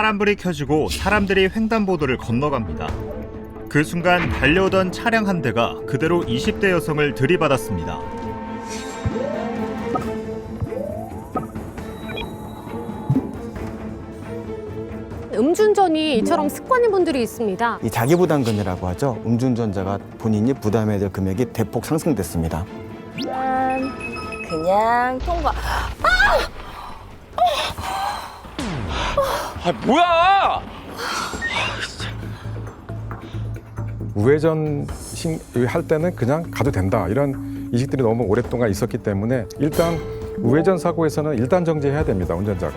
파란불이 켜지고 사람들이 횡단보도를 건너갑니다. 그 순간 달려오던 차량 한 대가 그대로 20대 여성을 들이받았습니다. 음주운전이 이처럼 습관인 분들이 있습니다. 이 자기부담금이라고 하죠. 음주운전자가 본인이 부담해야 될 금액이 대폭 상승됐습니다. 그냥 통과. 뭐야! 우회전 할 때는 그냥 가도 된다 이런 인식들이 너무 오랫동안 있었기 때문에 일단 우회전 사고에서는 일단 정지해야 됩니다, 운전자가.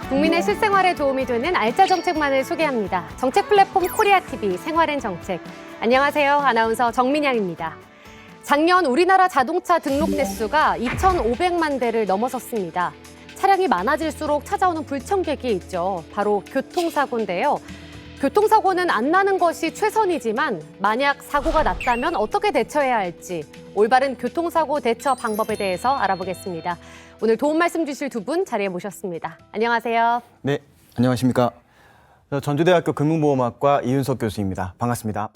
국민의 실생활에 도움이 되는 알짜 정책만을 소개합니다. 정책 플랫폼 코리아TV 생활엔 정책. 안녕하세요. 아나운서 정민양입니다. 작년 우리나라 자동차 등록 대수가 2,500만 대를 넘어섰습니다. 차량이 많아질수록 찾아오는 불청객이 있죠. 바로 교통사고인데요. 교통사고는 안 나는 것이 최선이지만 만약 사고가 났다면 어떻게 대처해야 할지 올바른 교통사고 대처 방법에 대해서 알아보겠습니다. 오늘 도움 말씀 주실 두 분 자리에 모셨습니다. 안녕하세요. 네, 안녕하십니까. 저 전주대학교 금융보험학과 이윤석 교수입니다. 반갑습니다.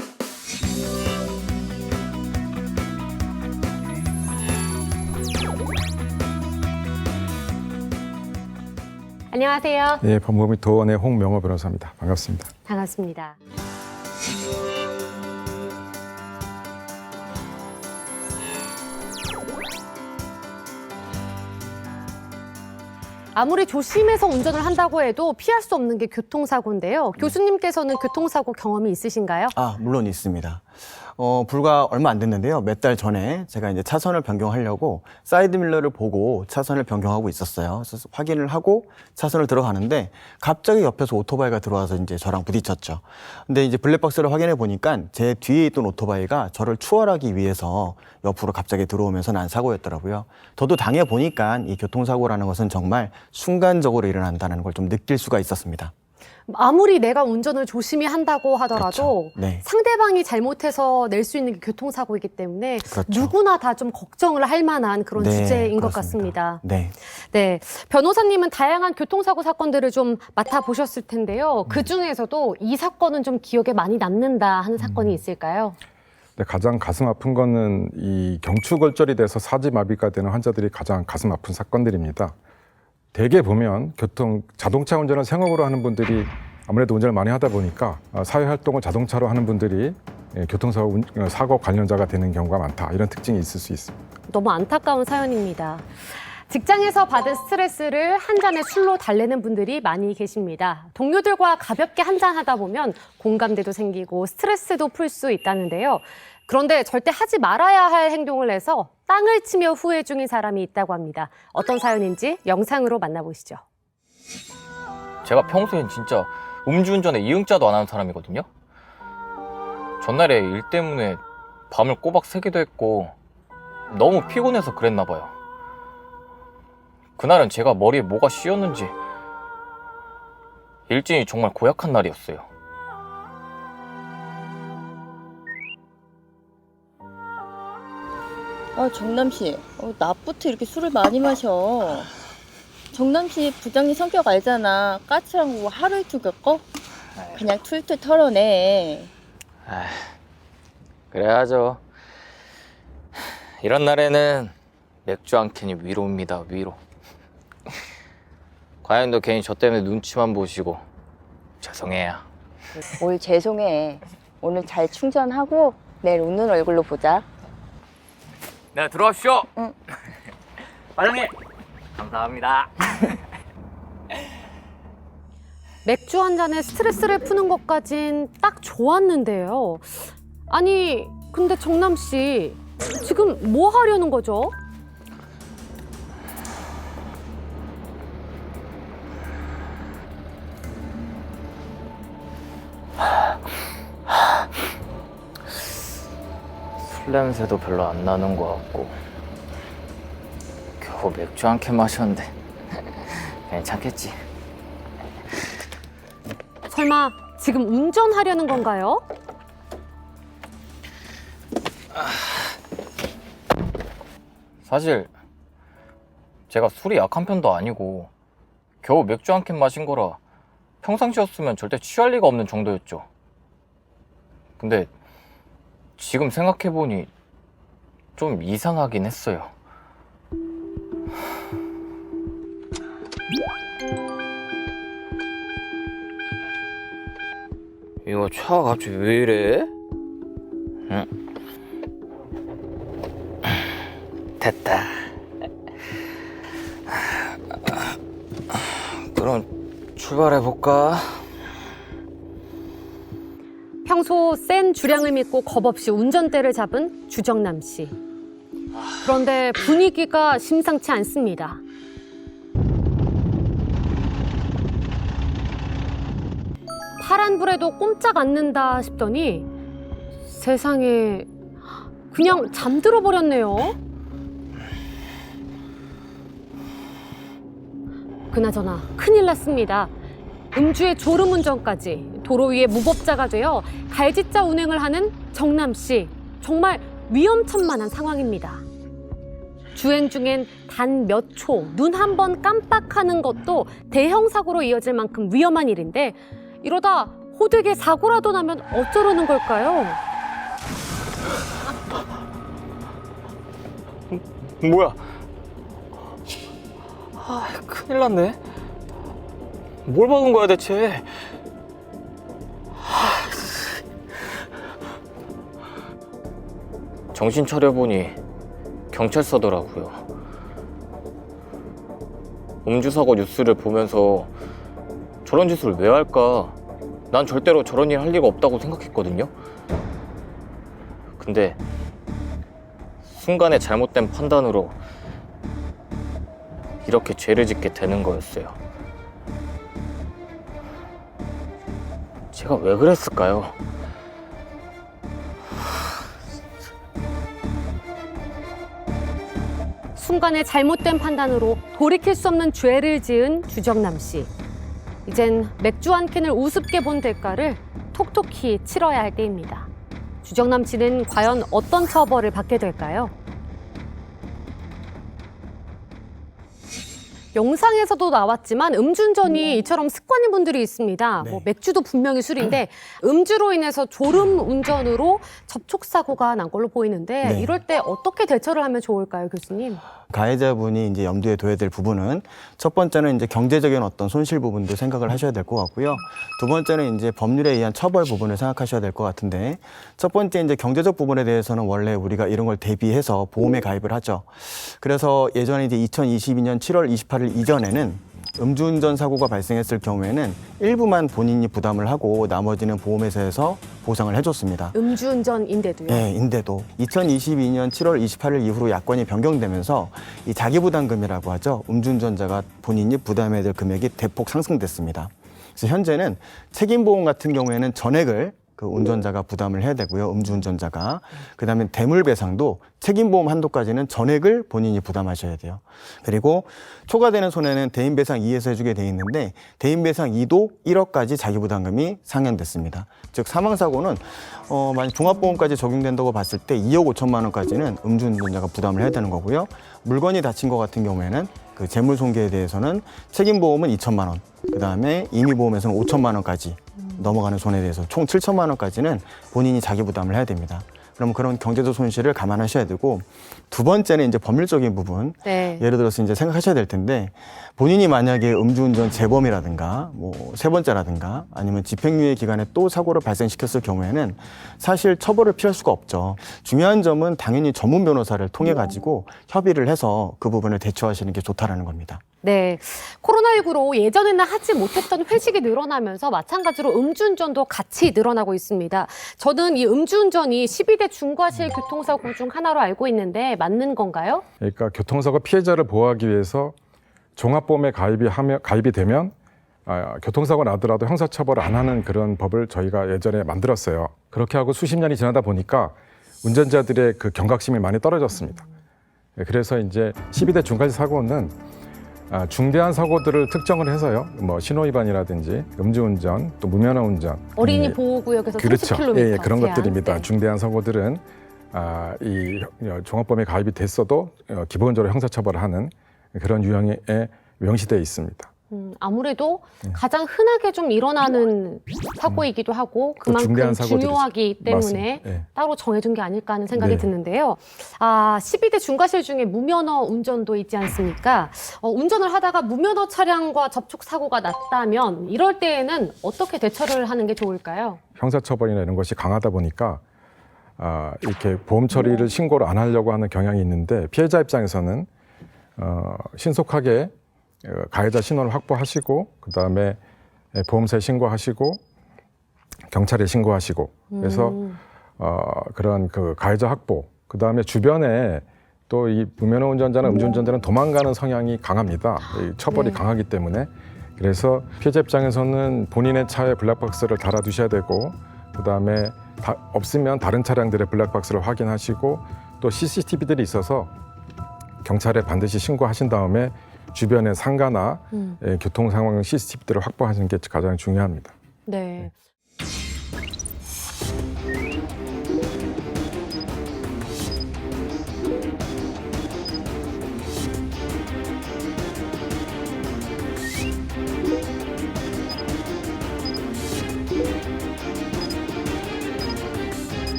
안녕하세요. 예, 법무부 도원의 홍명호 변호사입니다. 반갑습니다. 반갑습니다. 아무리 조심해서 운전을 한다고 해도 피할 수 없는 게 교통사고인데요. 교수님께서는 교통사고 경험이 있으신가요? 물론 있습니다. 불과 얼마 안 됐는데요. 몇 달 전에 제가 이제 차선을 변경하려고 사이드밀러를 보고 차선을 변경하고 있었어요. 그래서 확인을 하고 차선을 들어가는데 갑자기 옆에서 오토바이가 들어와서 이제 저랑 부딪혔죠. 근데 이제 블랙박스를 확인해 보니까 제 뒤에 있던 오토바이가 저를 추월하기 위해서 옆으로 갑자기 들어오면서 난 사고였더라고요. 저도 당해 보니까 이 교통사고라는 것은 정말 순간적으로 일어난다는 걸 좀 느낄 수가 있었습니다. 아무리 내가 운전을 조심히 한다고 하더라도 그렇죠. 네. 상대방이 잘못해서 낼 수 있는 게 교통사고이기 때문에 그렇죠. 누구나 다 좀 걱정을 할 만한 그런 네, 주제인 것 그렇습니다. 같습니다. 네. 네, 변호사님은 다양한 교통사고 사건들을 좀 맡아보셨을 텐데요. 그중에서도 이 사건은 좀 기억에 많이 남는다 하는 사건이 있을까요? 네, 가장 가슴 아픈 거는 이 경추골절이 돼서 사지마비가 되는 환자들이 가장 가슴 아픈 사건들입니다. 대개 보면 자동차 운전을 생업으로 하는 분들이 아무래도 운전을 많이 하다 보니까 사회활동을 자동차로 하는 분들이 사고 관련자가 되는 경우가 많다. 이런 특징이 있을 수 있습니다. 너무 안타까운 사연입니다. 직장에서 받은 스트레스를 한 잔의 술로 달래는 분들이 많이 계십니다. 동료들과 가볍게 한잔하다 보면 공감대도 생기고 스트레스도 풀 수 있다는데요. 그런데 절대 하지 말아야 할 행동을 해서 땅을 치며 후회 중인 사람이 있다고 합니다. 어떤 사연인지 영상으로 만나보시죠. 제가 평소엔 진짜 음주운전에 이응자도 안 하는 사람이거든요. 전날에 일 때문에 밤을 꼬박 새기도 했고 너무 피곤해서 그랬나 봐요. 그날은 제가 머리에 뭐가 씌었는지 일진이 정말 고약한 날이었어요. 정남 씨, 낮부터 이렇게 술을 많이 마셔. 정남 씨 부장님 성격 알잖아. 까칠한 거 하루 이틀 겪어? 그냥 툴툴 털어내. 그래야죠. 이런 날에는 맥주 한 캔이 위로입니다, 위로. 과연도 괜히 저 때문에 눈치만 보시고 죄송해요. 뭘 죄송해. 오늘 잘 충전하고 내일 웃는 얼굴로 보자. 네, 들어가십시오. 응. 과장님, 감사합니다. 맥주 한 잔에 스트레스를 푸는 것까진 딱 좋았는데요. 아니, 근데 정남 씨, 지금 뭐 하려는 거죠? 술 냄새도 별로 안 나는 것 같고 겨우 맥주 한 캔 마셨는데 괜찮겠지. 설마 지금 운전하려는 건가요? 사실 제가 술이 약한 편도 아니고 겨우 맥주 한 캔 마신 거라 평상시였으면 절대 취할 리가 없는 정도였죠. 근데 지금 생각해보니 좀 이상하긴 했어요. 이거 차가 갑자기 왜 이래? 응. 됐다. 그럼 출발해볼까? 평소 센 주량을 믿고 겁없이 운전대를 잡은 주정남 씨. 그런데 분위기가 심상치 않습니다. 파란불에도 꼼짝 않는다 싶더니 세상에 그냥 잠들어 버렸네요. 그나저나 큰일 났습니다. 음주의 졸음운전까지 도로 위에 무법자가 되어 갈지자 운행을 하는 정남 씨. 정말 위험천만한 상황입니다. 주행 중엔 단 몇 초, 눈 한 번 깜빡하는 것도 대형 사고로 이어질 만큼 위험한 일인데 이러다 호되게 사고라도 나면 어쩌려는 걸까요? 뭐야? 큰일 났네. 뭘 박은 거야 대체? 정신 차려보니 경찰서더라고요. 음주사고 뉴스를 보면서 저런 짓을 왜 할까? 난 절대로 저런 일 할 리가 없다고 생각했거든요. 근데 순간의 잘못된 판단으로 이렇게 죄를 짓게 되는 거였어요. 제가 왜 그랬을까요? 순간의 잘못된 판단으로 돌이킬 수 없는 죄를 지은 주정남 씨. 이젠 맥주 한 캔을 우습게 본 대가를 톡톡히 치러야 할 때입니다. 주정남 씨는 과연 어떤 처벌을 받게 될까요? 영상에서도 나왔지만 음주운전이 이처럼 습관인 분들이 있습니다. 네. 뭐 맥주도 분명히 술인데 음주로 인해서 졸음 운전으로 접촉 사고가 난 걸로 보이는데 네. 이럴 때 어떻게 대처를 하면 좋을까요, 교수님? 가해자분이 이제 염두에 둬야 될 부분은 첫 번째는 이제 경제적인 어떤 손실 부분도 생각을 하셔야 될 것 같고요. 두 번째는 이제 법률에 의한 처벌 부분을 생각하셔야 될 것 같은데 첫 번째 이제 경제적 부분에 대해서는 원래 우리가 이런 걸 대비해서 보험에 가입을 하죠. 그래서 예전에 이제 2022년 7월 28일 이전에는 음주운전 사고가 발생했을 경우에는 일부만 본인이 부담을 하고 나머지는 보험회사에서 보상을 해줬습니다. 음주운전인데도요? 네, 인데도 2022년 7월 28일 이후로 야권이 변경되면서 이 자기부담금이라고 하죠. 음주운전자가 본인이 부담해야 될 금액이 대폭 상승됐습니다. 그래서 현재는 책임보험 같은 경우에는 전액을 그 운전자가 부담을 해야 되고요. 음주운전자가. 그다음에 대물배상도 책임보험 한도까지는 전액을 본인이 부담하셔야 돼요. 그리고 초과되는 손해는 대인배상 2에서 해주게 돼 있는데 대인배상 2도 1억까지 자기부담금이 상향됐습니다. 즉 사망사고는 만약 종합보험까지 적용된다고 봤을 때 2억 5천만 원까지는 음주운전자가 부담을 해야 되는 거고요. 물건이 다친 것 같은 경우에는 그 재물손괴에 대해서는 책임보험은 2천만 원, 그다음에 임의보험에서는 5천만 원까지 넘어가는 손해에 대해서 총 7천만 원까지는 본인이 자기 부담을 해야 됩니다. 그럼 그런 경제적 손실을 감안하셔야 되고 두 번째는 이제 법률적인 부분. 네. 예를 들어서 이제 생각하셔야 될 텐데 본인이 만약에 음주운전 재범이라든가 뭐 세 번째라든가 아니면 집행유예 기간에 또 사고를 발생시켰을 경우에는 사실 처벌을 피할 수가 없죠. 중요한 점은 당연히 전문 변호사를 통해 가지고 협의를 해서 그 부분을 대처하시는 게 좋다라는 겁니다. 네. 코로나19로 예전에는 하지 못했던 회식이 늘어나면서 마찬가지로 음주운전도 같이 늘어나고 있습니다. 저는 이 음주운전이 12대 중과실 교통사고 중 하나로 알고 있는데 맞는 건가요? 그러니까 교통사고 피해자를 보호하기 위해서 종합보험에 가입이 되면 교통사고 나더라도 형사처벌을 안 하는 그런 법을 저희가 예전에 만들었어요. 그렇게 하고 수십 년이 지나다 보니까 운전자들의 그 경각심이 많이 떨어졌습니다. 그래서 이제 12대 중과실 사고는 중대한 사고들을 특정을 해서요. 뭐 신호위반이라든지 음주운전, 또 무면허 운전. 어린이 보호구역에서 그렇죠. 30km 예, 그런 제한. 것들입니다. 네. 중대한 사고들은 이 종합범위에 가입이 됐어도 기본적으로 형사처벌을 하는 그런 유형에 명시되어 있습니다. 아무래도 가장 흔하게 좀 일어나는 사고이기도 하고 그만큼 중대한 사고들이죠. 중요하기 때문에 맞습니다. 예. 따로 정해준 게 아닐까 하는 생각이 네. 드는데요. 12대 중과실 중에 무면허 운전도 있지 않습니까? 운전을 하다가 무면허 차량과 접촉 사고가 났다면 이럴 때에는 어떻게 대처를 하는 게 좋을까요? 형사처벌이나 이런 것이 강하다 보니까 이렇게 보험 처리를 신고를 안 하려고 하는 경향이 있는데 피해자 입장에서는 신속하게 가해자 신원을 확보하시고 그다음에 보험사에 신고하시고 경찰에 신고하시고 그래서 그런 그 가해자 확보 그다음에 주변에 또 이 무면허 운전자나 음주운전자는 도망가는 성향이 강합니다. 이 처벌이 네. 강하기 때문에 그래서 피해자 입장에서는 본인의 차에 블랙박스를 달아두셔야 되고 그다음에 없으면 다른 차량들의 블랙박스를 확인하시고 또 CCTV들이 있어서 경찰에 반드시 신고하신 다음에 주변의 상가나 교통 상황 CCTV들을 확보하시는 게 가장 중요합니다. 네.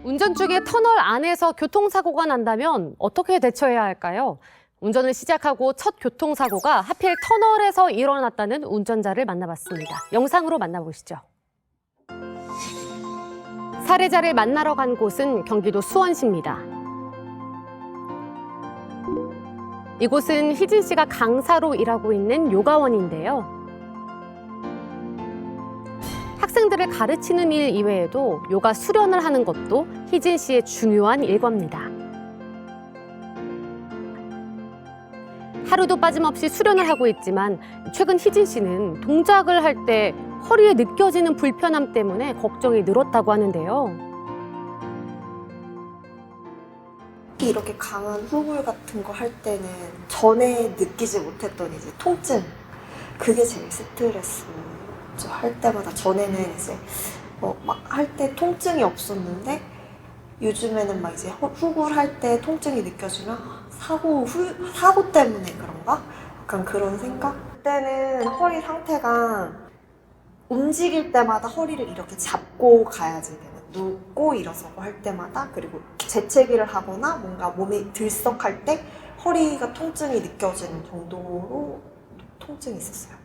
운전 중에 터널 안에서 교통사고가 난다면 어떻게 대처해야 할까요? 운전을 시작하고 첫 교통사고가 하필 터널에서 일어났다는 운전자를 만나봤습니다. 영상으로 만나보시죠. 살해자를 만나러 간 곳은 경기도 수원시입니다. 이곳은 희진 씨가 강사로 일하고 있는 요가원인데요. 학생들을 가르치는 일 이외에도 요가 수련을 하는 것도 희진 씨의 중요한 일과입니다. 하루도 빠짐없이 수련을 하고 있지만 최근 희진 씨는 동작을 할 때 허리에 느껴지는 불편함 때문에 걱정이 늘었다고 하는데요. 이렇게 강한 후굴 같은 거 할 때는 전에 느끼지 못했던 이제 통증, 그게 제일 스트레스. 할 때마다 전에는 이제 막 할 때 통증이 없었는데 요즘에는 막 이제 후굴 할 때 통증이 느껴지면 사고 때문에 그런가? 약간 그런 생각? 그때는 허리 상태가 움직일 때마다 허리를 이렇게 잡고 가야지 되는, 눕고 일어서고 할 때마다, 그리고 재채기를 하거나 뭔가 몸이 들썩할 때 허리가 통증이 느껴지는 정도로 통증이 있었어요.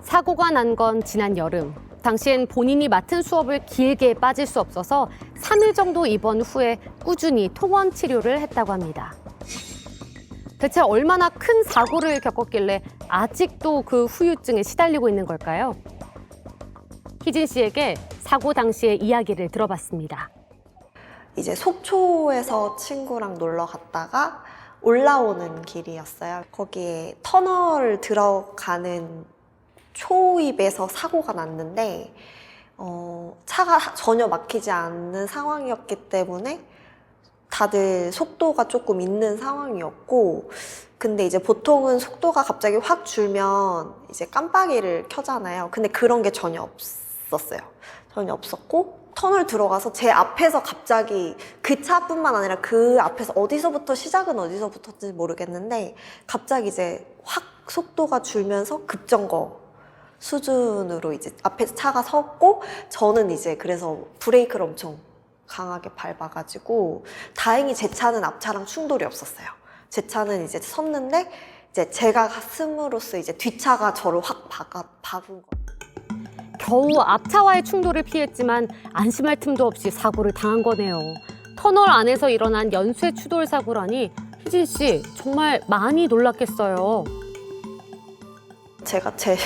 사고가 난 건 지난 여름. 당시엔 본인이 맡은 수업을 길게 빠질 수 없어서 3일 정도 입원 후에 꾸준히 통원 치료를 했다고 합니다. 대체 얼마나 큰 사고를 겪었길래 아직도 그 후유증에 시달리고 있는 걸까요? 희진 씨에게 사고 당시의 이야기를 들어봤습니다. 이제 속초에서 친구랑 놀러 갔다가 올라오는 길이었어요. 거기에 터널 들어가는 초입에서 사고가 났는데 차가 전혀 막히지 않는 상황이었기 때문에 다들 속도가 조금 있는 상황이었고, 근데 이제 보통은 속도가 갑자기 확 줄면 이제 깜빡이를 켜잖아요. 근데 그런 게 전혀 없었어요. 전혀 없었고, 터널 들어가서 제 앞에서 갑자기 그 차뿐만 아니라 그 앞에서 어디서부터 시작은 어디서부터인지 모르겠는데 갑자기 이제 확 속도가 줄면서 급정거 수준으로 이제 앞에 차가 섰고, 저는 이제 그래서 브레이크를 엄청 강하게 밟아가지고 다행히 제 차는 앞차랑 충돌이 없었어요. 제 차는 이제 섰는데 이제 제가 갔음으로써 이제 뒷차가 저를 확 박은 거. 겨우 앞차와의 충돌을 피했지만 안심할 틈도 없이 사고를 당한 거네요. 터널 안에서 일어난 연쇄 추돌 사고라니 희진 씨 정말 많이 놀랐겠어요. 제가 제일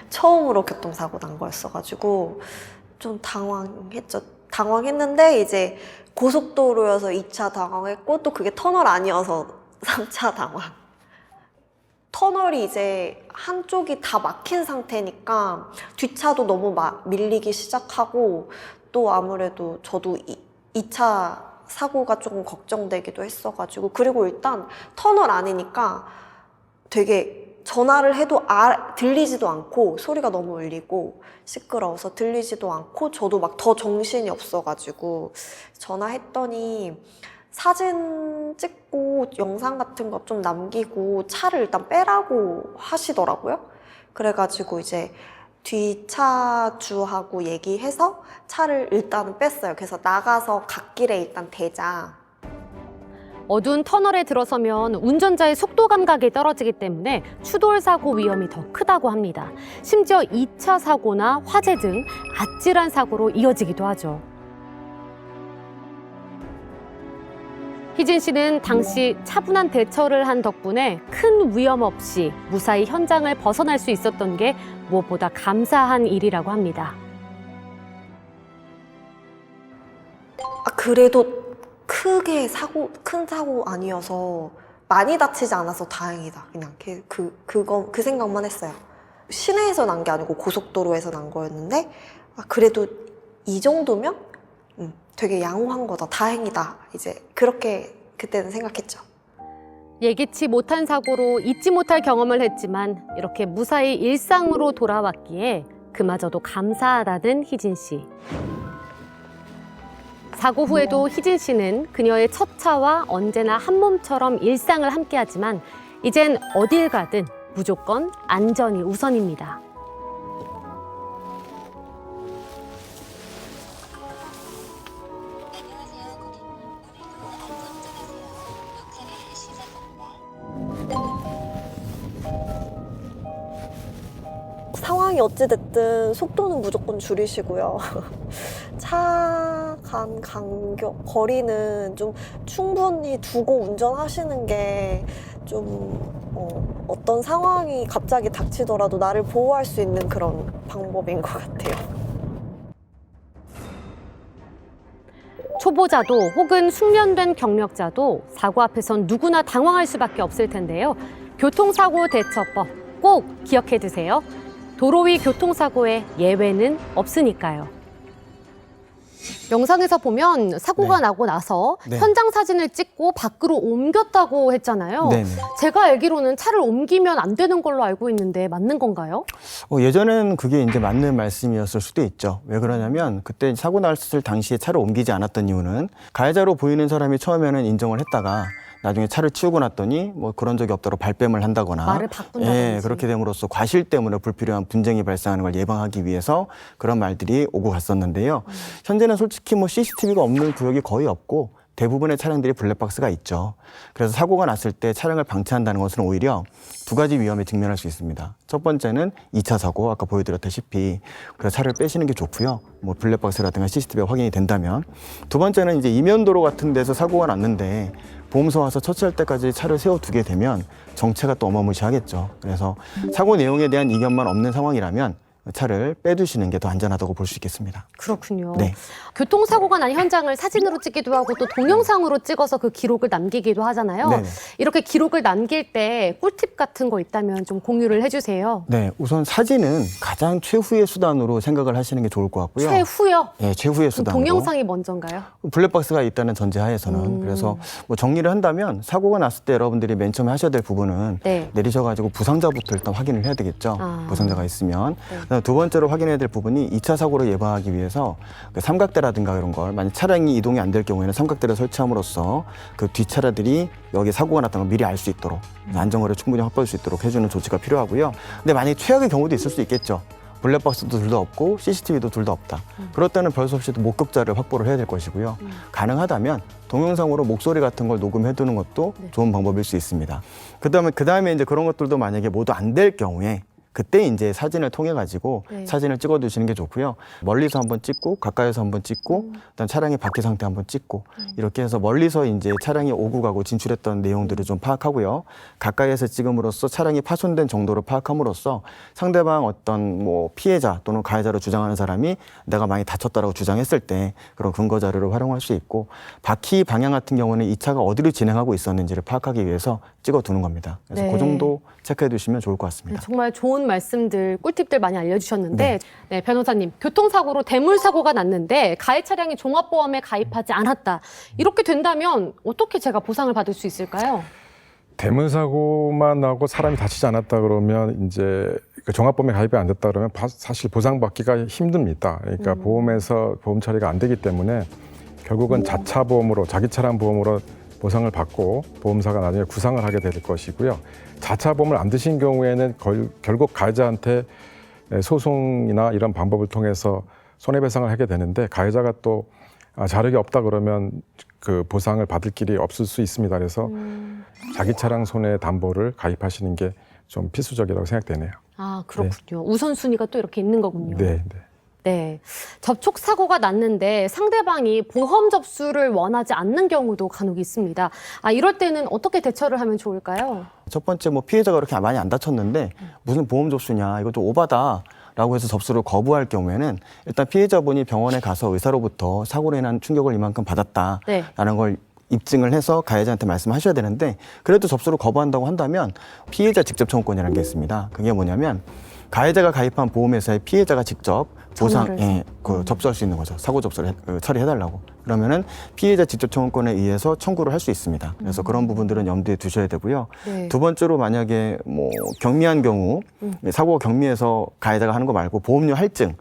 처음으로 교통사고 난 거였어가지고 좀 당황했죠. 당황했는데 이제 고속도로여서 2차 당황했고, 또 그게 터널 아니어서 3차 당황. 터널이 이제 한쪽이 다 막힌 상태니까 뒷차도 너무 밀리기 시작하고 또 아무래도 저도 2차 사고가 조금 걱정되기도 했어가지고 그리고 일단 터널 안이니까 되게 전화를 해도 들리지도 않고 소리가 너무 울리고 시끄러워서 들리지도 않고 저도 막 더 정신이 없어가지고 전화했더니 사진 찍고 영상 같은 거 좀 남기고 차를 일단 빼라고 하시더라고요. 그래가지고 이제 뒷차주하고 얘기해서 차를 일단은 뺐어요. 그래서 나가서 갓길에 일단 대자. 어두운 터널에 들어서면 운전자의 속도 감각이 떨어지기 때문에 추돌 사고 위험이 더 크다고 합니다. 심지어 2차 사고나 화재 등 아찔한 사고로 이어지기도 하죠. 희진 씨는 당시 차분한 대처를 한 덕분에 큰 위험 없이 무사히 현장을 벗어날 수 있었던 게 무엇보다 감사한 일이라고 합니다. 그래도 큰 사고 아니어서 많이 다치지 않아서 다행이다. 그냥 그 생각만 했어요. 시내에서 난 게 아니고 고속도로에서 난 거였는데 그래도 이 정도면 되게 양호한 거다. 다행이다. 이제 그렇게 그때는 생각했죠. 예기치 못한 사고로 잊지 못할 경험을 했지만 이렇게 무사히 일상으로 돌아왔기에 그마저도 감사하다는 희진 씨. 사고 후에도 희진 씨는 그녀의 첫 차와 언제나 한 몸처럼 일상을 함께하지만 이젠 어딜 가든 무조건 안전이 우선입니다. 상황이 어찌됐든 속도는 무조건 줄이시고요. 차 간 거리는 좀 충분히 두고 운전하시는 게 좀 어떤 상황이 갑자기 닥치더라도 나를 보호할 수 있는 그런 방법인 것 같아요. 초보자도 혹은 숙련된 경력자도 사고 앞에선 누구나 당황할 수밖에 없을 텐데요. 교통사고 대처법 꼭 기억해 두세요. 도로 위 교통사고에 예외는 없으니까요. 영상에서 보면 사고가 네. 나고 나서 네. 현장 사진을 찍고 밖으로 옮겼다고 했잖아요. 네네. 제가 알기로는 차를 옮기면 안 되는 걸로 알고 있는데 맞는 건가요? 예전에는 그게 이제 맞는 말씀이었을 수도 있죠. 왜 그러냐면 그때 사고 났을 당시에 차를 옮기지 않았던 이유는 가해자로 보이는 사람이 처음에는 인정을 했다가 나중에 차를 치우고 났더니 뭐 그런 적이 없도록 발뺌을 한다거나 말을 바꾼다든지. 예, 그렇게 됨으로써 과실 때문에 불필요한 분쟁이 발생하는 걸 예방하기 위해서 그런 말들이 오고 갔었는데요. 현재는 솔직히 뭐 CCTV가 없는 구역이 거의 없고 대부분의 차량들이 블랙박스가 있죠. 그래서 사고가 났을 때 차량을 방치한다는 것은 오히려 두 가지 위험에 직면할 수 있습니다. 첫 번째는 2차 사고, 아까 보여드렸다시피 그래서 차를 빼시는 게 좋고요. 뭐 블랙박스라든가 CCTV가 확인이 된다면. 두 번째는 이제 이면도로 같은 데서 사고가 났는데 보험서 와서 처치할 때까지 차를 세워두게 되면 정체가 또 어마무시하겠죠. 그래서 사고 내용에 대한 이견만 없는 상황이라면 차를 빼두시는 게 더 안전하다고 볼 수 있겠습니다. 그렇군요. 네. 교통사고가 난 현장을 사진으로 찍기도 하고 또 동영상으로 찍어서 그 기록을 남기기도 하잖아요. 네네. 이렇게 기록을 남길 때 꿀팁 같은 거 있다면 좀 공유를 해주세요. 네, 우선 사진은 가장 최후의 수단으로 생각을 하시는 게 좋을 것 같고요. 최후요? 네, 최후의 그럼 수단으로. 동영상이 먼저인가요? 블랙박스가 있다는 전제하에서는 그래서 뭐 정리를 한다면 사고가 났을 때 여러분들이 맨 처음에 하셔야 될 부분은 네. 내리셔가지고 부상자부터 일단 확인을 해야 되겠죠. 아. 부상자가 있으면. 네. 그다음에 두 번째로 확인해야 될 부분이 2차 사고를 예방하기 위해서 그 삼각대라든가 이런 걸 만약 차량이 이동이 안 될 경우에는 삼각대를 설치함으로써 그 뒷차량들이 여기 사고가 났다는 걸 미리 알 수 있도록 안전거리를 충분히 확보할 수 있도록 해주는 조치가 필요하고요. 근데 만약에 최악의 경우도 있을 수 있겠죠. 블랙박스도 둘 다 없고 CCTV도 둘 다 없다. 그럴 때는 별 수 없이 목격자를 확보를 해야 될 것이고요. 가능하다면 동영상으로 목소리 같은 걸 녹음해두는 것도 좋은 방법일 수 있습니다. 그다음에 이제 그런 것들도 만약에 모두 안 될 경우에 그때 이제 사진을 통해 가지고 네. 사진을 찍어 두시는 게 좋고요. 멀리서 한번 찍고 가까이서 한번 찍고 그다음 차량의 바퀴 상태 한번 찍고 이렇게 해서 멀리서 이제 차량이 오고 가고 진출했던 내용들을 좀 파악하고요. 가까이에서 찍음으로써 차량이 파손된 정도를 파악함으로써 상대방 어떤 뭐 피해자 또는 가해자로 주장하는 사람이 내가 많이 다쳤다라고 주장했을 때 그런 근거 자료를 활용할 수 있고 바퀴 방향 같은 경우는 이 차가 어디로 진행하고 있었는지를 파악하기 위해서 찍어두는 겁니다. 그래서 네. 그 정도 체크해 두시면 좋을 것 같습니다. 네, 정말 좋은 말씀들, 꿀팁들 많이 알려주셨는데 네. 네, 변호사님, 교통사고로 대물사고가 났는데 가해 차량이 종합보험에 가입하지 않았다. 이렇게 된다면 어떻게 제가 보상을 받을 수 있을까요? 대문사고만 나고 사람이 다치지 않았다 그러면 이제 그 종합보험에 가입이 안 됐다 그러면 사실 보상받기가 힘듭니다. 그러니까 보험에서 보험 처리가 안 되기 때문에 결국은 자차 보험으로, 자기 차량 보험으로 보상을 받고 보험사가 나중에 구상을 하게 될 것이고요. 자차 보험을 안 드신 경우에는 결국 가해자한테 소송이나 이런 방법을 통해서 손해배상을 하게 되는데, 가해자가 또 자력이 없다 그러면 그 보상을 받을 길이 없을 수 있습니다. 그래서 자기 차량 손해담보를 가입하시는 게 좀 필수적이라고 생각되네요. 아, 그렇군요. 우선순위가 또 이렇게 있는 거군요. 네. 네. 접촉사고가 났는데 상대방이 보험 접수를 원하지 않는 경우도 간혹 있습니다. 아, 이럴 때는 어떻게 대처를 하면 좋을까요? 첫 번째 뭐 피해자가 그렇게 많이 안 다쳤는데 무슨 보험 접수냐, 이거 좀 오바다 라고 해서 접수를 거부할 경우에는 일단 피해자분이 병원에 가서 의사로부터 사고로 인한 충격을 이만큼 받았다라는 네. 걸 입증을 해서 가해자한테 말씀하셔야 되는데, 그래도 접수를 거부한다고 한다면 피해자 직접 청구권이라는 게 있습니다. 그게 뭐냐면 가해자가 가입한 보험회사에 피해자가 직접 보상, 접수할 수 있는 거죠. 사고 접수를 처리해달라고. 그러면은 피해자 직접 청구권에 의해서 청구를 할 수 있습니다. 그래서 그런 부분들은 염두에 두셔야 되고요. 네. 두 번째로 만약에 뭐 경미한 경우, 사고가 경미해서 가해자가 하는 거 말고 보험료 할증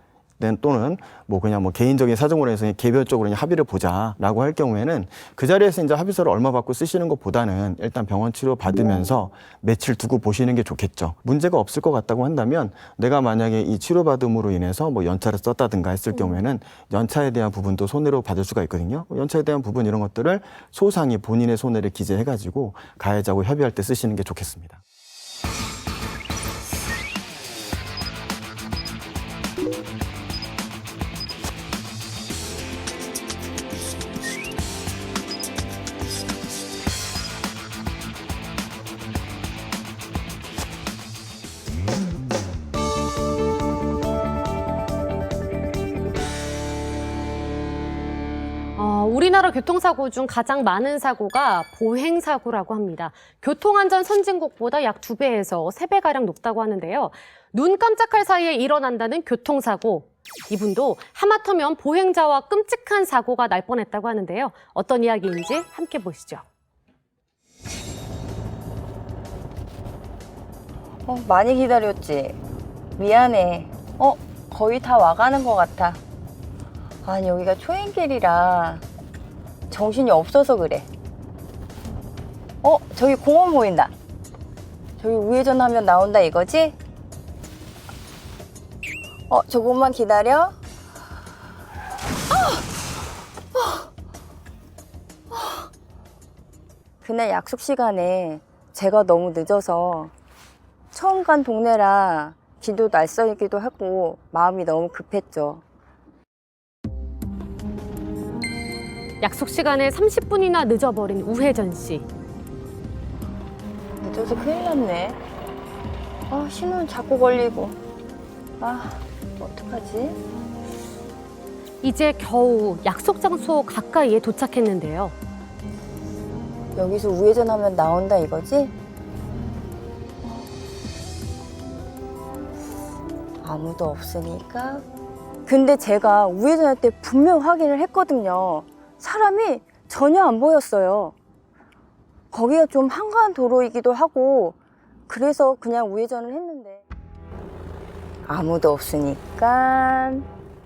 또는 뭐 그냥 뭐 개인적인 사정으로 해서 개별적으로 그냥 합의를 보자라고 할 경우에는 그 자리에서 이제 합의서를 얼마 받고 쓰시는 것보다는 일단 병원 치료 받으면서 며칠 두고 보시는 게 좋겠죠. 문제가 없을 것 같다고 한다면, 내가 만약에 이 치료받음으로 인해서 뭐 연차를 썼다든가 했을 경우에는 연차에 대한 부분도 손해로 받을 수가 있거든요. 연차에 대한 부분 이런 것들을 소상히 본인의 손해를 기재해가지고 가해자하고 협의할 때 쓰시는 게 좋겠습니다. 우리나라 교통사고 중 가장 많은 사고가 보행사고라고 합니다. 교통안전 선진국보다 약 2배에서 3배가량 높다고 하는데요. 눈 깜짝할 사이에 일어난다는 교통사고. 이분도 하마터면 보행자와 끔찍한 사고가 날 뻔했다고 하는데요. 어떤 이야기인지 함께 보시죠. 많이 기다렸지? 미안해. 거의 다 와가는 것 같아. 아니, 여기가 초행길이라 정신이 없어서 그래. 저기 공원 보인다. 저기 우회전하면 나온다 이거지? 조금만 기다려. 그날 약속 시간에 제가 너무 늦어서 처음 간 동네라 길도 낯설기도 하고 마음이 너무 급했죠. 약속 시간에 30분이나 늦어버린 우회전 씨. 늦어서 큰일 났네. 신호는 자꾸 걸리고. 어떡하지? 이제 겨우 약속 장소 가까이에 도착했는데요. 여기서 우회전하면 나온다 이거지? 아무도 없으니까. 근데 제가 우회전할 때 분명 확인을 했거든요. 사람이 전혀 안 보였어요. 거기가 좀 한가한 도로이기도 하고 그래서 그냥 우회전을 했는데 아무도 없으니까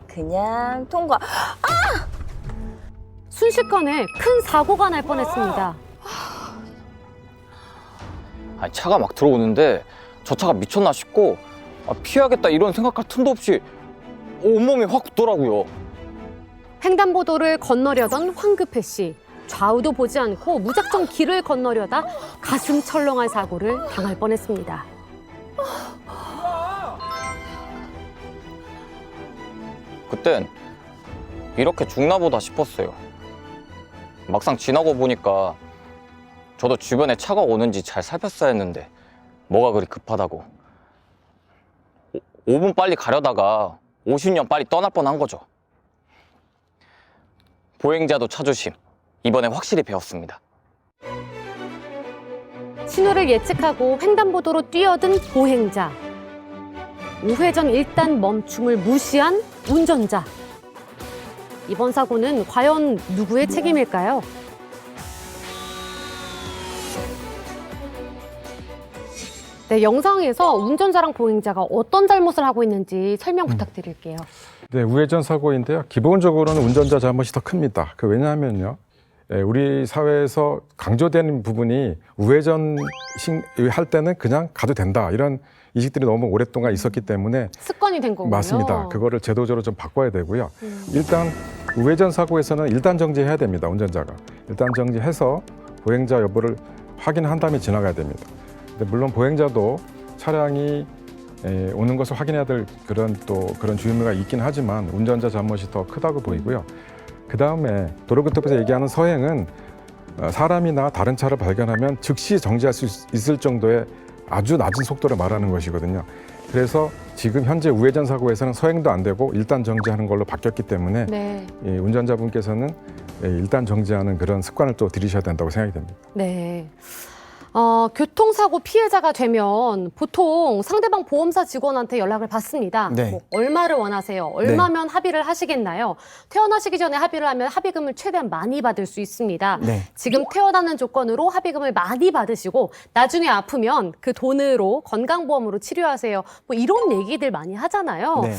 그냥 통과. 순식간에 큰 사고가 날 뻔했습니다. 아니, 차가 막 들어오는데 저 차가 미쳤나 싶고 피하겠다 이런 생각할 틈도 없이 온몸이 확 굳더라고요. 횡단보도를 건너려던 황급해 씨. 좌우도 보지 않고 무작정 길을 건너려다 가슴 철렁한 사고를 당할 뻔했습니다. 그땐 이렇게 죽나 보다 싶었어요. 막상 지나고 보니까 저도 주변에 차가 오는지 잘 살폈어야 했는데 뭐가 그리 급하다고. 5분 빨리 가려다가 50년 빨리 떠날 뻔한 거죠. 보행자도 차조심. 이번에 확실히 배웠습니다. 신호를 예측하고 횡단보도로 뛰어든 보행자. 우회전 일단 멈춤을 무시한 운전자. 이번 사고는 과연 누구의 책임일까요? 네, 영상에서 운전자랑 보행자가 어떤 잘못을 하고 있는지 설명 부탁드릴게요. 네, 우회전 사고인데요. 기본적으로는 운전자 잘못이 더 큽니다. 왜냐하면요. 우리 사회에서 강조되는 부분이 우회전 할 때는 그냥 가도 된다. 이런 이식들이 너무 오랫동안 있었기 때문에 습관이 된 거군요. 맞습니다. 그거를 제도적으로 좀 바꿔야 되고요. 일단 우회전 사고에서는 일단 정지해야 됩니다. 운전자가. 일단 정지해서 보행자 여부를 확인한 다음에 지나가야 됩니다. 근데 물론 보행자도 차량이 오는 것을 확인해야 될 그런 주의무가 있긴 하지만 운전자 잘못이 더 크다고 보이고요. 그 다음에 도로교통법에서 얘기하는 서행은 사람이나 다른 차를 발견하면 즉시 정지할 수 있을 정도의 아주 낮은 속도를 말하는 것이거든요. 그래서 지금 현재 우회전 사고에서는 서행도 안 되고 일단 정지하는 걸로 바뀌었기 때문에 네. 운전자분께서는 일단 정지하는 그런 습관을 또 들이셔야 된다고 생각이 됩니다. 네. 교통사고 피해자가 되면 보통 상대방 보험사 직원한테 연락을 받습니다. 네. 뭐 얼마를 원하세요? 얼마면 합의를 하시겠나요? 퇴원하시기 전에 합의를 하면 합의금을 최대한 많이 받을 수 있습니다. 네. 지금 퇴원하는 조건으로 합의금을 많이 받으시고 나중에 아프면 그 돈으로 건강보험으로 치료하세요. 뭐 이런 얘기들 많이 하잖아요. 네.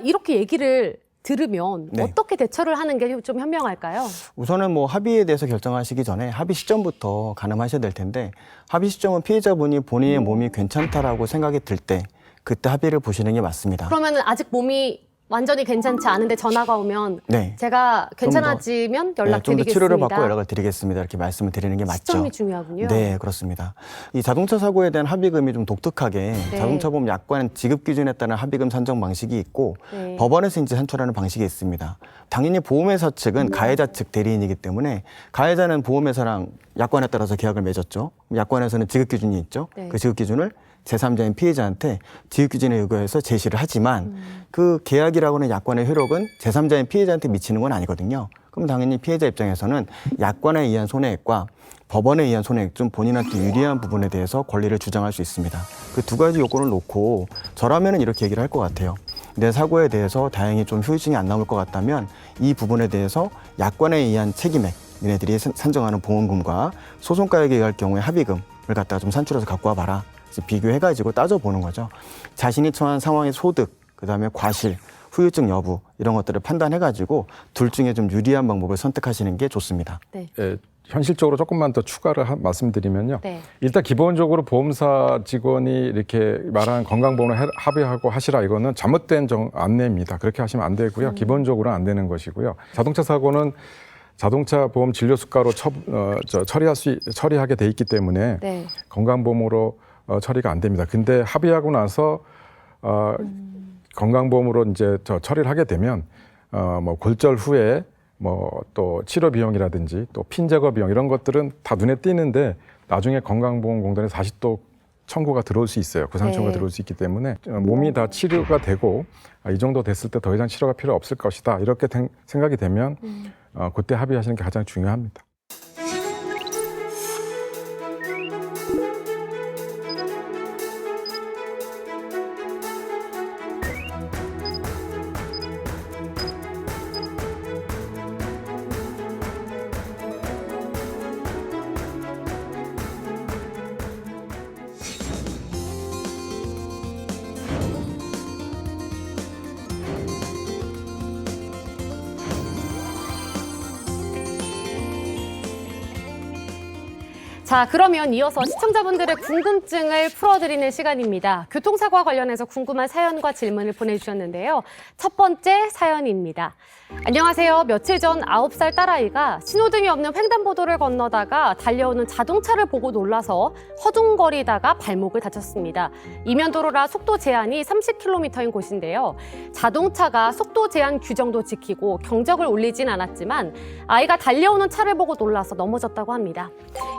이렇게 얘기를 들으면 네. 어떻게 대처를 하는 게 좀 현명할까요? 우선은 뭐 합의에 대해서 결정하시기 전에 합의 시점부터 가늠하셔야 될 텐데 합의 시점은 피해자분이 본인의 몸이 괜찮다라고 생각이 들 때 그때 합의를 보시는 게 맞습니다. 그러면은 아직 몸이 완전히 괜찮지 않은데 전화가 오면 네. 제가 괜찮아지면 좀 더 연락드리겠습니다. 치료를 받고 연락을 드리겠습니다. 이렇게 말씀을 드리는 게 맞죠. 시점이 중요하군요. 네, 그렇습니다. 이 자동차 사고에 대한 합의금이 좀 독특하게 네. 자동차보험 약관 지급 기준에 따른 합의금 산정 방식이 있고 네. 법원에서 이제 산출하는 방식이 있습니다. 당연히 보험회사 측은 가해자 측 대리인이기 때문에 가해자는 보험회사랑 약관에 따라서 계약을 맺었죠. 약관에서는 지급 기준이 있죠. 네. 그 지급 기준을 제3자인 피해자한테 지급 기준에 의거해서 제시를 하지만 그 계약이라고는 약관의 효력은 제3자인 피해자한테 미치는 건 아니거든요. 그럼 당연히 피해자 입장에서는 약관에 의한 손해액과 법원에 의한 손해액 중 본인한테 유리한 부분에 대해서 권리를 주장할 수 있습니다. 그 두 가지 요건을 놓고 저라면은 이렇게 얘기를 할 것 같아요. 내 사고에 대해서 다행히 좀 후유증이 안 나올 것 같다면 이 부분에 대해서 약관에 의한 책임액, 니네들이 산정하는 보험금과 소송가액에 의할 경우에 합의금을 갖다가 좀 산출해서 갖고 와봐라. 비교해가지고 따져보는 거죠. 자신이 처한 상황의 소득, 그다음에 과실, 후유증 여부 이런 것들을 판단해가지고 둘 중에 좀 유리한 방법을 선택하시는 게 좋습니다. 네. 현실적으로 조금만 더 추가를 말씀드리면요. 네. 일단 기본적으로 보험사 직원이 이렇게 말하는 건강보험을 합의하고 하시라 이거는 잘못된 안내입니다. 그렇게 하시면 안 되고요. 기본적으로는 안 되는 것이고요. 자동차 사고는 자동차 보험 진료 수가로 처리하게 돼 있기 때문에 네. 건강보험으로 처리가 안 됩니다. 근데 합의하고 나서 건강보험으로 이제 처리를 하게 되면 뭐 골절 후에 뭐 또 치료 비용이라든지 또 핀 제거 비용 이런 것들은 다 눈에 띄는데 나중에 건강보험공단에 다시 또 청구가 들어올 수 있어요. 구상 청구가 네. 들어올 수 있기 때문에 몸이 다 치료가 되고 이 정도 됐을 때 더 이상 치료가 필요 없을 것이다. 이렇게 생각이 되면 그때 합의하시는 게 가장 중요합니다. 자, 그러면 이어서 시청자분들의 궁금증을 풀어드리는 시간입니다. 교통사고와 관련해서 궁금한 사연과 질문을 보내주셨는데요. 첫 번째 사연입니다. 안녕하세요. 며칠 전 9살 딸아이가 신호등이 없는 횡단보도를 건너다가 달려오는 자동차를 보고 놀라서 허둥거리다가 발목을 다쳤습니다. 이면도로라 속도 제한이 30km인 곳인데요. 자동차가 속도 제한 규정도 지키고 경적을 울리진 않았지만 아이가 달려오는 차를 보고 놀라서 넘어졌다고 합니다.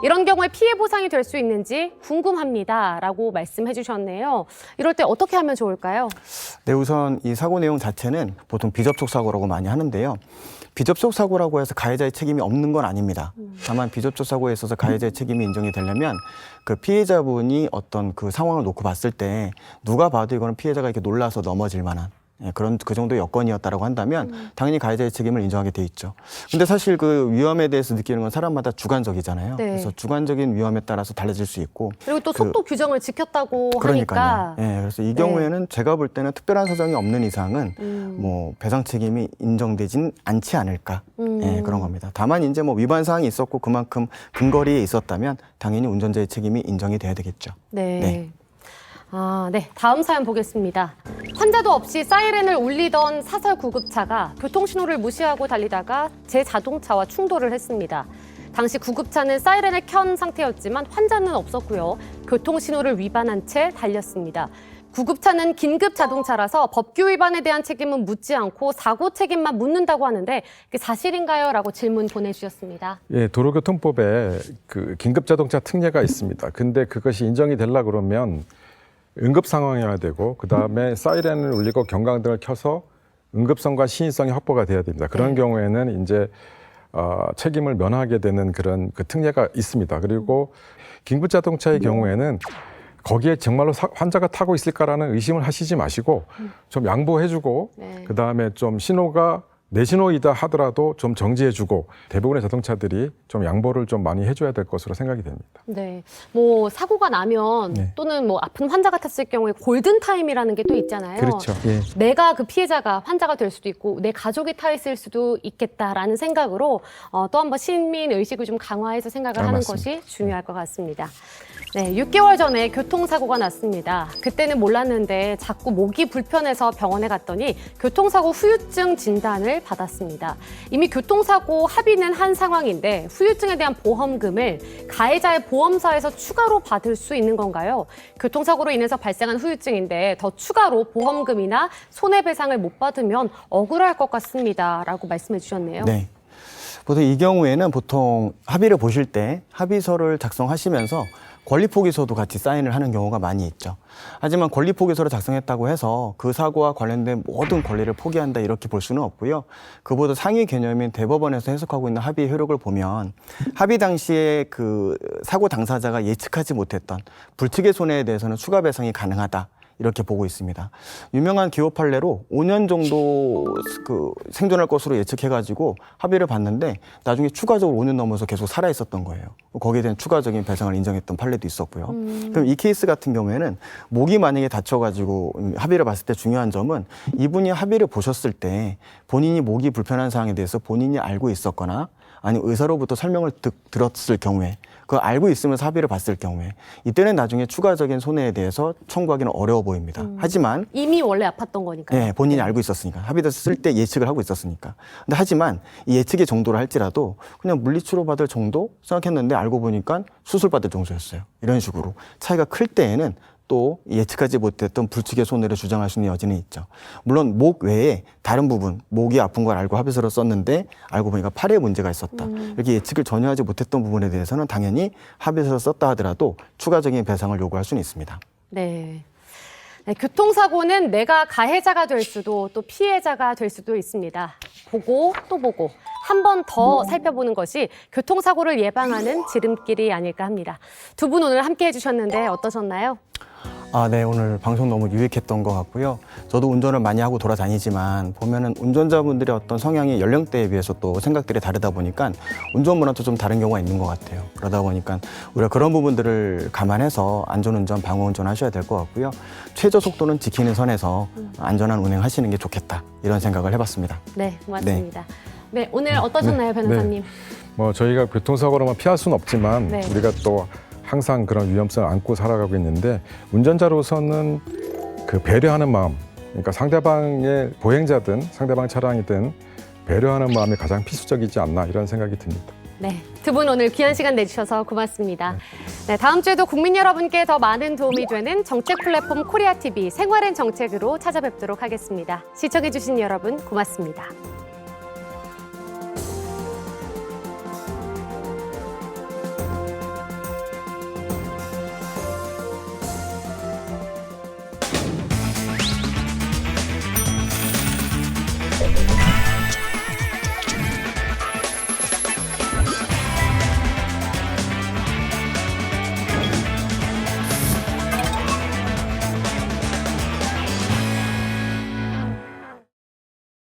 이런 경우에 피해 보상이 될 수 있는지 궁금합니다. 라고 말씀해 주셨네요. 이럴 때 어떻게 하면 좋을까요? 네, 우선 이 사고 내용 자체는 보통 비접촉 사고라고 많이 하는데요. 비접촉 사고라고 해서 가해자의 책임이 없는 건 아닙니다. 다만 비접촉 사고에 있어서 가해자의 책임이 인정이 되려면 그 피해자분이 어떤 그 상황을 놓고 봤을 때 누가 봐도 이거는 피해자가 이렇게 놀라서 넘어질 만한 그런 그 정도의 여건이었다라고 한다면 당연히 가해자의 책임을 인정하게 돼 있죠. 근데 사실 그 위험에 대해서 느끼는 건 사람마다 주관적이잖아요. 네. 그래서 주관적인 위험에 따라서 달라질 수 있고 그리고 또 속도 규정을 지켰다고 그러니까요. 하니까. 예, 그래서 이 경우에는 제가 볼 때는 특별한 사정이 없는 이상은 뭐 배상 책임이 인정되진 않지 않을까 그런 겁니다. 다만 이제 뭐 위반 사항이 있었고 그만큼 근거리에 있었다면 당연히 운전자의 책임이 인정이 돼야 되겠죠. 네. 네. 네. 다음 사연 보겠습니다. 환자도 없이 사이렌을 울리던 사설 구급차가 교통신호를 무시하고 달리다가 제 자동차와 충돌을 했습니다. 당시 구급차는 사이렌을 켠 상태였지만 환자는 없었고요. 교통신호를 위반한 채 달렸습니다. 구급차는 긴급 자동차라서 법규 위반에 대한 책임은 묻지 않고 사고 책임만 묻는다고 하는데 그게 사실인가요? 라고 질문 보내주셨습니다. 예, 도로교통법에 그 긴급 자동차 특례가 있습니다. 근데 그것이 인정이 되려 그러면 응급 상황이어야 되고 그다음에 사이렌을 울리고 경광등을 켜서 응급성과 시인성이 확보가 돼야 됩니다. 그런 경우에는 이제 책임을 면하게 되는 그런 그 특례가 있습니다. 그리고 긴급 자동차의 경우에는 거기에 정말로 환자가 타고 있을까라는 의심을 하시지 마시고 좀 양보해주고 그다음에 좀 신호가 내 신호이다 하더라도 좀 정지해주고 대부분의 자동차들이 좀 양보를 좀 많이 해줘야 될 것으로 생각이 됩니다. 네, 뭐 사고가 나면 또는 뭐 아픈 환자가 탔을 경우에 골든 타임이라는 게 또 있잖아요. 그렇죠. 예. 내가 그 피해자가 환자가 될 수도 있고 내 가족이 타 있을 수도 있겠다라는 생각으로 또 한번 시민 의식을 좀 강화해서 생각을 하는 맞습니다. 것이 중요할 것 같습니다. 네, 6개월 전에 교통사고가 났습니다. 그때는 몰랐는데 자꾸 목이 불편해서 병원에 갔더니 교통사고 후유증 진단을 받았습니다. 이미 교통사고 합의는 한 상황인데 후유증에 대한 보험금을 가해자의 보험사에서 추가로 받을 수 있는 건가요? 교통사고로 인해서 발생한 후유증인데 더 추가로 보험금이나 손해배상을 못 받으면 억울할 것 같습니다. 라고 말씀해 주셨네요. 네. 보통 이 경우에는 보통 합의를 보실 때 합의서를 작성하시면서 권리포기서도 같이 사인을 하는 경우가 많이 있죠. 하지만 권리포기서를 작성했다고 해서 그 사고와 관련된 모든 권리를 포기한다 이렇게 볼 수는 없고요. 그보다 상위 개념인 대법원에서 해석하고 있는 합의의 효력을 보면 합의 당시에 그 사고 당사자가 예측하지 못했던 불특의 손해에 대해서는 추가 배상이 가능하다. 이렇게 보고 있습니다. 유명한 기호 판례로 5년 정도 그 생존할 것으로 예측해가지고 합의를 봤는데 나중에 추가적으로 5년 넘어서 계속 살아 있었던 거예요. 거기에 대한 추가적인 배상을 인정했던 판례도 있었고요. 그럼 이 케이스 같은 경우에는 목이 만약에 다쳐가지고 합의를 봤을 때 중요한 점은 이분이 합의를 보셨을 때 본인이 목이 불편한 사항에 대해서 본인이 알고 있었거나 아니면 의사로부터 설명을 들었을 경우에 그걸 알고 있으면서 합의를 봤을 경우에 이때는 나중에 추가적인 손해에 대해서 청구하기는 어려워 보입니다. 하지만 이미 원래 아팠던 거니까요. 네, 본인이 알고 있었으니까 합의됐을 때 예측을 하고 있었으니까. 근데 하지만 이 예측의 정도를 할지라도 그냥 물리치료 받을 정도 생각했는데 알고 보니까 수술 받을 정도였어요. 이런 식으로 차이가 클 때에는 또 예측하지 못했던 불특의 손해를 주장할 수 있는 여지는 있죠. 물론 목 외에 다른 부분, 목이 아픈 걸 알고 합의서를 썼는데 알고 보니까 팔에 문제가 있었다. 이렇게 예측을 전혀 하지 못했던 부분에 대해서는 당연히 합의서를 썼다 하더라도 추가적인 배상을 요구할 수는 있습니다. 네. 네, 교통사고는 내가 가해자가 될 수도 또 피해자가 될 수도 있습니다. 보고 또 보고 한 번 더 살펴보는 것이 교통사고를 예방하는 지름길이 아닐까 합니다. 두 분 오늘 함께 해주셨는데 어떠셨나요? 네, 오늘 방송 너무 유익했던 것 같고요. 저도 운전을 많이 하고 돌아다니지만 보면은 운전자분들의 어떤 성향이 연령대에 비해서 또 생각들이 다르다 보니까 운전 문화도 좀 다른 경우가 있는 것 같아요. 그러다 보니까 우리가 그런 부분들을 감안해서 안전운전, 방어운전 하셔야 될 것 같고요. 최저 속도는 지키는 선에서 안전한 운행하시는 게 좋겠다 이런 생각을 해봤습니다. 네, 고맙습니다. 네, 오늘 어떠셨나요, 변호사님? 뭐 저희가 교통사고로만 피할 수는 없지만 네. 우리가 또 항상 그런 위험성을 안고 살아가고 있는데 운전자로서는 그 배려하는 마음, 그러니까 상대방의 보행자든 상대방 차량이든 배려하는 마음이 가장 필수적이지 않나 이런 생각이 듭니다. 네, 두 분 오늘 귀한 시간 내주셔서 고맙습니다. 네, 다음 주에도 국민 여러분께 더 많은 도움이 되는 정책 플랫폼 코리아 TV 생활엔 정책으로 찾아뵙도록 하겠습니다. 시청해주신 여러분 고맙습니다.